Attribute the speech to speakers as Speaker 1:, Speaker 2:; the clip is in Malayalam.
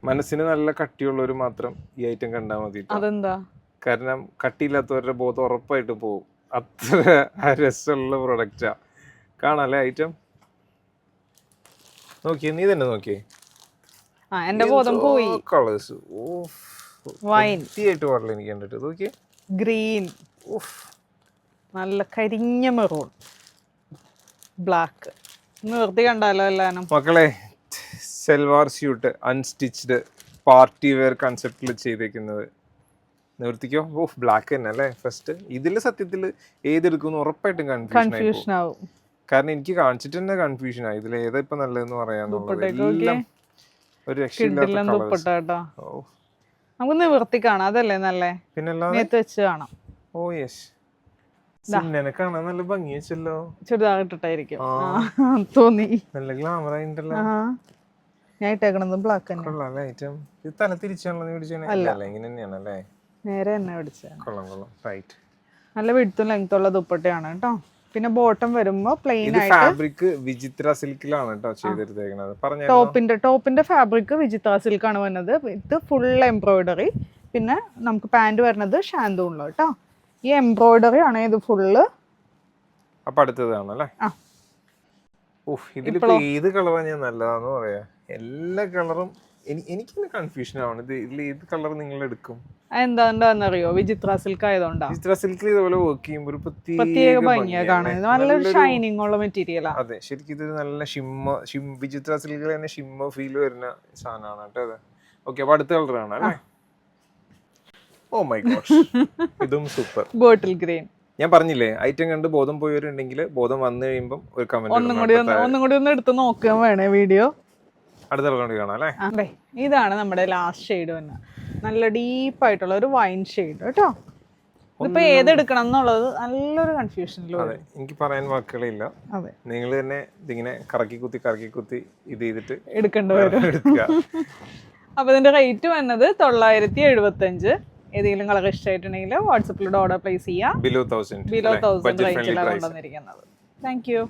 Speaker 1: മനസ്സിന് നല്ല കട്ടിയുള്ളവർ മാത്രം ഈ ഐറ്റം കണ്ടാൽ മതി.
Speaker 2: അതെന്താ?
Speaker 1: കാരണം കട്ടിയില്ലാത്തവരുടെ ബോധം ഉറപ്പായിട്ട് പോകും. അത്ര രസമുള്ള പ്രൊഡക്റ്റാ. കാണാല്ലേ ഐറ്റം? നോക്കിയേ, നീ തന്നെ നോക്കിയേ.
Speaker 2: എന്റെ ബോധം പോയി.
Speaker 1: കളേഴ്സ്
Speaker 2: വൈൻ
Speaker 1: ആയിട്ട് പാടില്ല എനിക്ക് കണ്ടിട്ട്. നോക്കിയേ,
Speaker 2: ഗ്രീൻ, നല്ല കരിഞ്ഞ മെറൂൺ, ബ്ലാക്ക്. നിർത്തി കണ്ടാലോ എല്ലാനും.
Speaker 1: മക്കളെ, salwar suit unstitched party wear കൺസെപ്റ്റിൽ ചെയ്തേക്കുന്നത്. നിർത്തിക്കോ. ബ്ലാക്ക് തന്നെ അല്ലേ ഫസ്റ്റ്. ഇതില് സത്യത്തില് ഏതെടുക്കും ഉറപ്പായിട്ടും കൺഫ്യൂഷൻ
Speaker 2: ആവും.
Speaker 1: കാരണം എനിക്ക് കാണിച്ചിട്ട് തന്നെ കൺഫ്യൂഷൻ ആയി ഇതിൽ ഏതാ ഇപ്പൊ നല്ലതെന്ന് പറയാന്നുള്ളത്. ഒരു രക്ഷയില്ലാത്ത
Speaker 2: നമുക്ക് നിവർത്തി കാണാം, അതല്ലേ നല്ലേ?
Speaker 1: പിന്നെ
Speaker 2: വെച്ച് കാണാം.
Speaker 1: ഓ യെസ്, സിന്നനെ കാണാൻ നല്ല ഭംഗി വെച്ചല്ലോ.
Speaker 2: ചുരിദാർ ഇട്ടിട്ടായിരിക്കും തോന്നി.
Speaker 1: നല്ല ഗ്ലാമർ ആയിട്ടല്ലോ.
Speaker 2: ഞാൻ ഇട്ടേക്കണത് ബ്ലാക്ക് തന്നെ.
Speaker 1: കൊള്ളാം ഐറ്റം. ഇത് തല തിരിച്ചാണല്ലോ നീ പിടിച്ചേ? ഇങ്ങനെ തന്നെയാണല്ലേ?
Speaker 2: നേരെ തന്നെ പിടിച്ചേ.
Speaker 1: കൊള്ളാം കൊള്ളാം. റൈറ്റ്.
Speaker 2: നല്ല വിഡ്ത്തും ലെങ്ത്തും ഉള്ള ദുപ്പട്ടയാണ് കേട്ടോ. പിന്നെ ബോട്ടം വരുമ്പോ പ്ലെയിൻ ആയിട്ട്
Speaker 1: ഫാബ്രിക് വിചിത്ര സിൽക്കിലാണ് കേട്ടോ ചെയ്തെടുത്തേക്കുന്നത്.
Speaker 2: ടോപ്പിന്റെ ഫാബ്രിക് വിചിത്ര സിൽക്കാണ് വരുന്നത്. ഇത് ഫുൾ എംബ്രോയിഡറി. പിന്നെ നമുക്ക് പാന്റ് വരുന്നത് ഷാന്തൂണില് കേട്ടോ. ഈ എംബ്രോയിഡറി ആണ് ഇത് ഫുള്ള്.
Speaker 1: അപ്പൊ അടുത്തതാണല്ലേ? ഇതിലിപ്പോ ഏത് കളറാ ഞാൻ നല്ലതാന്ന് പറയാ? എല്ലാ കളറും എനിക്ക് കൺഫ്യൂഷൻ ആണ്. ഇതിൽ ഏത് കളർ നിങ്ങൾ എടുക്കും?
Speaker 2: എന്താന്നറിയോ? വിചിത്ര സിൽക്ക് ആയതുകൊണ്ടാ.
Speaker 1: വിചിത്ര സിൽക്കിൽ ഇതുപോലെ വർക്ക് ചെയ്യുമ്പോൾ ഒരു
Speaker 2: പ്രത്യേക ഭംഗിയാ കാണാൻ. നല്ലൊരു ഷൈനിങ് ഉള്ള മെറ്റീരിയലാ.
Speaker 1: അതെ, ശരിക്കും ഇത് നല്ല വിചിത്ര സിൽക്കിൽ തന്നെ ഷിമ്മർ ഫീൽ വരുന്ന സാധനമാണ് കേട്ടോ അത്. ഓക്കെ, അപ്പൊ അടുത്ത കളറാണ് അല്ലേ? ഓ മൈ ഗോഡ്, ഇതും സൂപ്പർ.
Speaker 2: Bottle green.
Speaker 1: ഞാൻ പറഞ്ഞില്ലേ, ഐറ്റം കണ്ട് ബോധം പോയവരുണ്ടെങ്കിൽ ബോധം വന്നു കഴിയുമ്പോൾ ഒരു കമന്റ്
Speaker 2: ഒന്നും കൂടി ഒന്ന് എടുത്ത് നോക്കാൻ വേണേ വീഡിയോ.
Speaker 1: അടുത്ത കളർ കാണാം അല്ലേ?
Speaker 2: ഇതാണ് നമ്മുടെ ലാസ്റ്റ് ഷെയ്ഡ് തന്നെ. നല്ല ഡീപ്പായിട്ടുള്ള ഒരു വൈൻ ഷെയ്ഡ് കേട്ടോ. ഇതിപ്പോ ഏതെടുക്കണം എന്നുള്ളത് നല്ലൊരു കൺഫ്യൂഷനിലും.
Speaker 1: അതെ, എനിക്ക് പറയാൻ വാക്കുകളേ ഇല്ല.
Speaker 2: അതെ,
Speaker 1: നിങ്ങൾ തന്നെ ഇതിങ്ങനെ കറക്കി കുത്തി ഇത് ചെയ്തിട്ട്
Speaker 2: എടുക്കേണ്ടി വരും. അപ്പൊ ഇതിന്റെ റേറ്റ് വന്നത് 975. ഏതെങ്കിലും കളർ ഇഷ്ടമായിട്ടുണ്ടെങ്കിൽ വാട്സപ്പിലൂടെ ഓർഡർ പ്ലേസ് ചെയ്യാം.
Speaker 1: ബിലോ 1000
Speaker 2: റേഞ്ചിലാണ് കൊണ്ടുവന്നിരിക്കുന്നത്. Thank you.